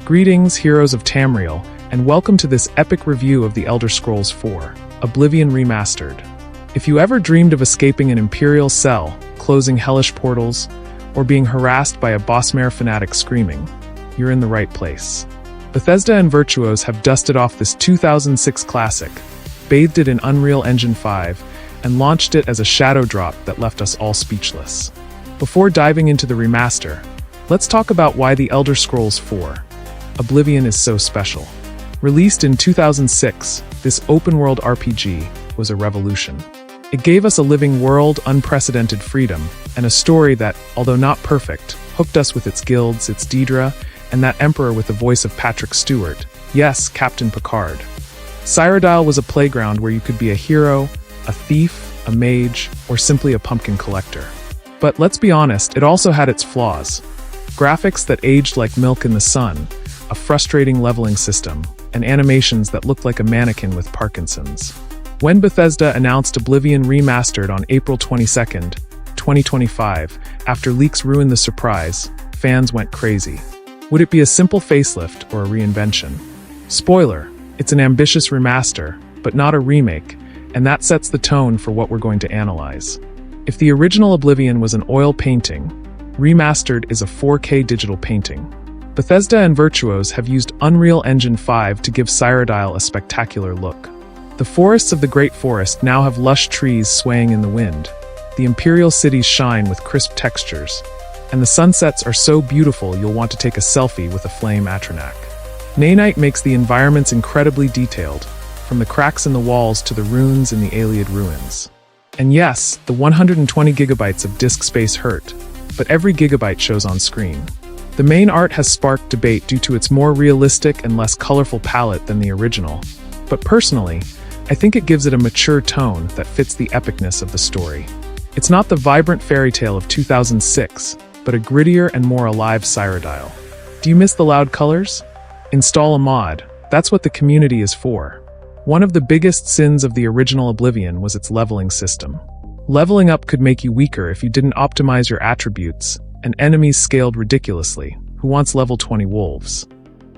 Greetings, heroes of Tamriel, and welcome to this epic review of The Elder Scrolls IV: Oblivion Remastered. If you ever dreamed of escaping an Imperial cell, closing hellish portals, or being harassed by a bossmare fanatic screaming, you're in the right place. Bethesda and Virtuos have dusted off this 2006 classic, bathed it in Unreal Engine 5, and launched it as a shadow drop that left us all speechless. Before diving into the remaster, let's talk about why The Elder Scrolls IV: Oblivion is so special. Released in 2006, this open-world RPG was a revolution. It gave us a living world, unprecedented freedom, and a story that, although not perfect, hooked us with its guilds, its Daedra, and that Emperor with the voice of Patrick Stewart. Yes, Captain Picard. Cyrodiil was a playground where you could be a hero, a thief, a mage, or simply a pumpkin collector. But let's be honest, it also had its flaws. Graphics that aged like milk in the sun, a frustrating leveling system, and animations that looked like a mannequin with Parkinson's. When Bethesda announced Oblivion Remastered on April 22, 2025, after leaks ruined the surprise, fans went crazy. Would it be a simple facelift or a reinvention? Spoiler, it's an ambitious remaster, but not a remake, and that sets the tone for what we're going to analyze. If the original Oblivion was an oil painting, Remastered is a 4K digital painting. Bethesda and Virtuos have used Unreal Engine 5 to give Cyrodiil a spectacular look. The forests of the Great Forest now have lush trees swaying in the wind. The Imperial cities shine with crisp textures, and the sunsets are so beautiful you'll want to take a selfie with a flame Atronach. Nanite makes the environments incredibly detailed, from the cracks in the walls to the runes in the Ayleid ruins. And yes, the 120 gigabytes of disk space hurt, but every gigabyte shows on screen. The main art has sparked debate due to its more realistic and less colorful palette than the original, but personally, I think it gives it a mature tone that fits the epicness of the story. It's not the vibrant fairy tale of 2006, but a grittier and more alive Cyrodiil. Do you miss the loud colors? Install a mod. That's what the community is for. One of the biggest sins of the original Oblivion was its leveling system. Leveling up could make you weaker if you didn't optimize your attributes, and enemies scaled ridiculously. Who wants level 20 wolves?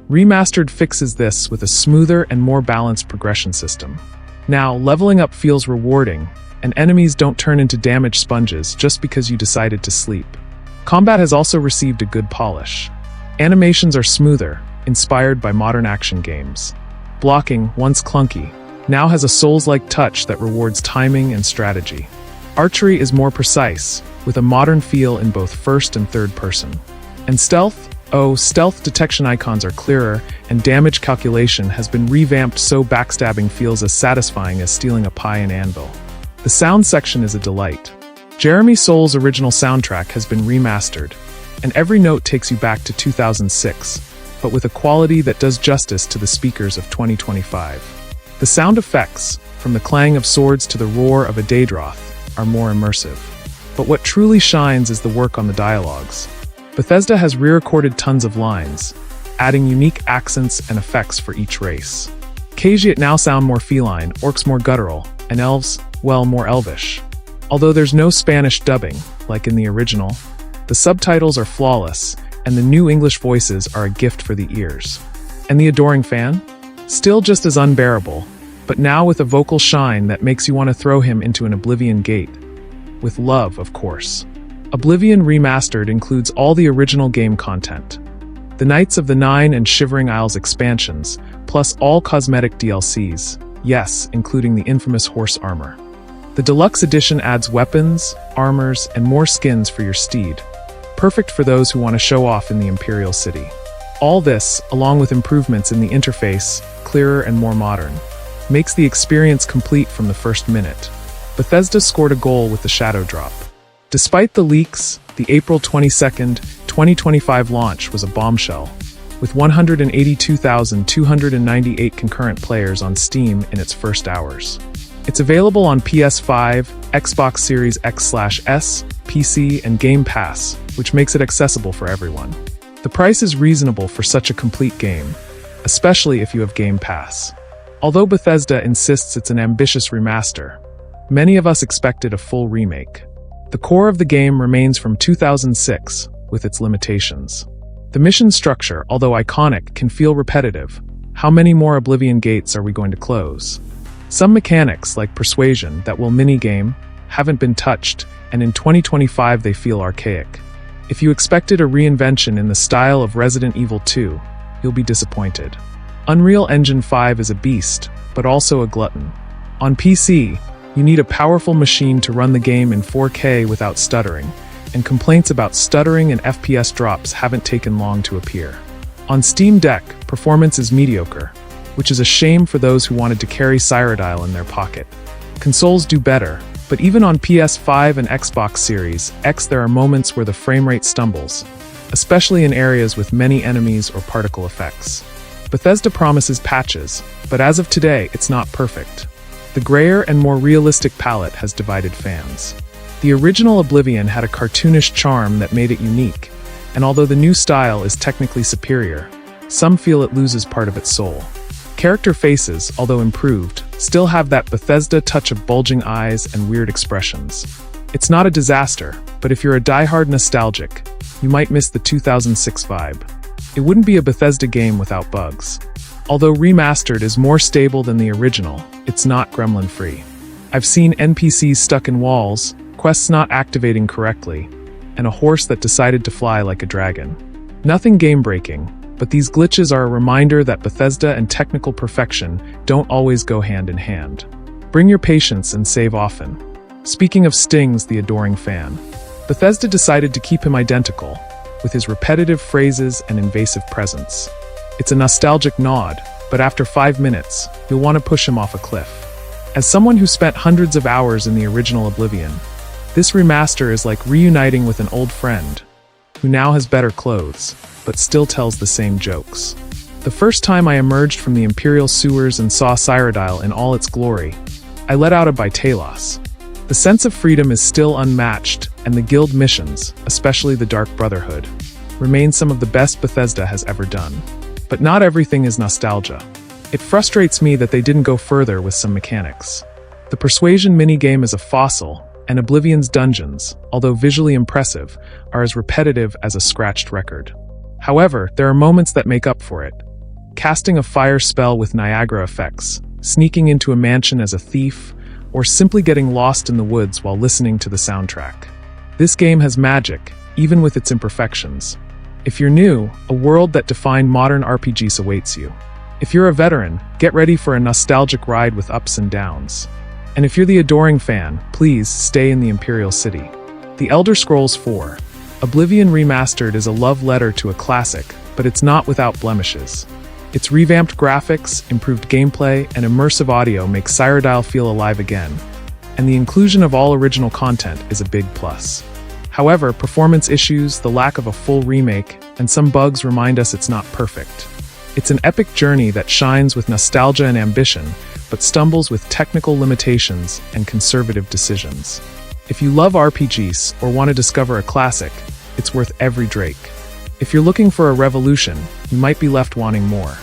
Remastered fixes this with a smoother and more balanced progression system. Now, leveling up feels rewarding, and enemies don't turn into damage sponges just because you decided to sleep. Combat has also received a good polish. Animations are smoother, inspired by modern action games. Blocking, once clunky, now has a Souls-like touch that rewards timing and strategy. Archery is more precise, with a modern feel in both first and third person. And stealth? Oh, stealth detection icons are clearer, and damage calculation has been revamped so backstabbing feels as satisfying as stealing a pie and anvil. The sound section is a delight. Jeremy Soul's original soundtrack has been remastered, and every note takes you back to 2006, but with a quality that does justice to the speakers of 2025. The sound effects, from the clang of swords to the roar of a Daedroth, are more immersive. But what truly shines is the work on the dialogues. Bethesda has re-recorded tons of lines, adding unique accents and effects for each race. Khajiit now sound more feline, orcs more guttural, and elves, well, more elvish. Although there's no Spanish dubbing, like in the original, the subtitles are flawless, and the new English voices are a gift for the ears. And the adoring fan? Still just as unbearable, but now with a vocal shine that makes you want to throw him into an Oblivion gate. With love, of course. Oblivion Remastered includes all the original game content. The Knights of the Nine and Shivering Isles expansions, plus all cosmetic DLCs, yes, including the infamous horse armor. The deluxe edition adds weapons, armors, and more skins for your steed. Perfect for those who want to show off in the Imperial City. All this, along with improvements in the interface, clearer and more modern, makes the experience complete from the first minute. Bethesda scored a goal with the shadow drop. Despite the leaks, the April 22, 2025 launch was a bombshell, with 182,298 concurrent players on Steam in its first hours. It's available on PS5, Xbox Series X/S, PC, and Game Pass, which makes it accessible for everyone. The price is reasonable for such a complete game, especially if you have Game Pass. Although Bethesda insists it's an ambitious remaster, many of us expected a full remake. The core of the game remains from 2006, with its limitations. The mission structure, although iconic, can feel repetitive. How many more Oblivion gates are we going to close? Some mechanics, like persuasion, that will minigame, haven't been touched, and in 2025 they feel archaic. If you expected a reinvention in the style of Resident Evil 2, you'll be disappointed. Unreal Engine 5 is a beast, but also a glutton. On PC, you need a powerful machine to run the game in 4K without stuttering, and complaints about stuttering and FPS drops haven't taken long to appear. On Steam Deck, performance is mediocre, which is a shame for those who wanted to carry Cyrodiil in their pocket. Consoles do better, but even on PS5 and Xbox Series X there are moments where the frame rate stumbles, especially in areas with many enemies or particle effects. Bethesda promises patches, but as of today, it's not perfect. The grayer and more realistic palette has divided fans. The original Oblivion had a cartoonish charm that made it unique, and although the new style is technically superior, some feel it loses part of its soul. Character faces, although improved, still have that Bethesda touch of bulging eyes and weird expressions. It's not a disaster, but if you're a diehard nostalgic, you might miss the 2006 vibe. It wouldn't be a Bethesda game without bugs. Although Remastered is more stable than the original, it's not gremlin-free. I've seen NPCs stuck in walls, quests not activating correctly, and a horse that decided to fly like a dragon. Nothing game-breaking, but these glitches are a reminder that Bethesda and technical perfection don't always go hand in hand. Bring your patience and save often. Speaking of Stings, the adoring fan, Bethesda decided to keep him identical, with his repetitive phrases and invasive presence. It's a nostalgic nod, but after 5 minutes, you'll want to push him off a cliff. As someone who spent hundreds of hours in the original Oblivion, this remaster is like reuniting with an old friend, who now has better clothes, but still tells the same jokes. The first time I emerged from the Imperial sewers and saw Cyrodiil in all its glory, I let out a by Talos. The sense of freedom is still unmatched, and the guild missions, especially the Dark Brotherhood, remain some of the best Bethesda has ever done. But not everything is nostalgia. It frustrates me that they didn't go further with some mechanics. The persuasion minigame is a fossil, and Oblivion's dungeons, although visually impressive, are as repetitive as a scratched record. However, there are moments that make up for it. Casting a fire spell with Niagara effects, sneaking into a mansion as a thief, or simply getting lost in the woods while listening to the soundtrack. This game has magic, even with its imperfections. If you're new, a world that defined modern RPGs awaits you. If you're a veteran, get ready for a nostalgic ride with ups and downs. And if you're the adoring fan, please stay in the Imperial City. The Elder Scrolls 4: Oblivion Remastered is a love letter to a classic, but it's not without blemishes. Its revamped graphics, improved gameplay, and immersive audio make Cyrodiil feel alive again, and the inclusion of all original content is a big plus. However, performance issues, the lack of a full remake, and some bugs remind us it's not perfect. It's an epic journey that shines with nostalgia and ambition, but stumbles with technical limitations and conservative decisions. If you love RPGs or want to discover a classic, it's worth every drake. If you're looking for a revolution, you might be left wanting more.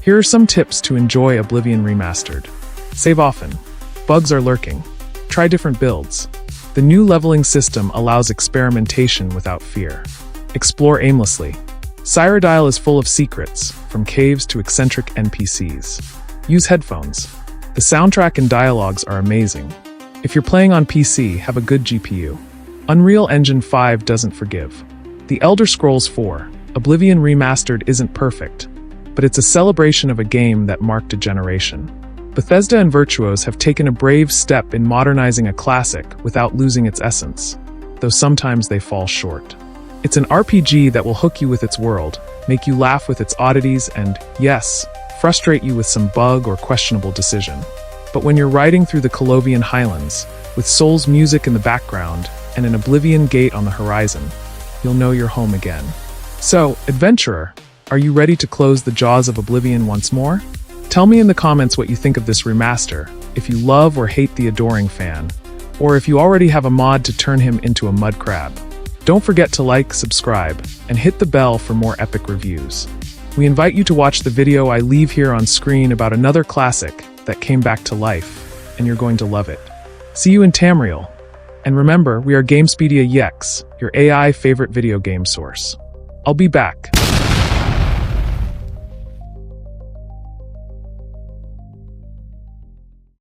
Here are some tips to enjoy Oblivion Remastered. Save often. Bugs are lurking. Try different builds. The new leveling system allows experimentation without fear. Explore aimlessly. Cyrodiil is full of secrets, from caves to eccentric NPCs. Use headphones. The soundtrack and dialogues are amazing. If you're playing on PC, have a good GPU. Unreal Engine 5 doesn't forgive. The Elder Scrolls 4: Oblivion Remastered isn't perfect, but it's a celebration of a game that marked a generation. Bethesda and Virtuos have taken a brave step in modernizing a classic without losing its essence, though sometimes they fall short. It's an RPG that will hook you with its world, make you laugh with its oddities, and, yes, frustrate you with some bug or questionable decision. But when you're riding through the Colovian Highlands, with Soul's music in the background and an Oblivion gate on the horizon, you'll know you're home again. So, adventurer, are you ready to close the jaws of Oblivion once more? Tell me in the comments what you think of this remaster, if you love or hate the adoring fan, or if you already have a mod to turn him into a mud crab. Don't forget to like, subscribe, and hit the bell for more epic reviews. We invite you to watch the video I leave here on screen about another classic that came back to life, and you're going to love it. See you in Tamriel. And remember, we are Gamespedia Yex, your AI favorite video game source. I'll be back.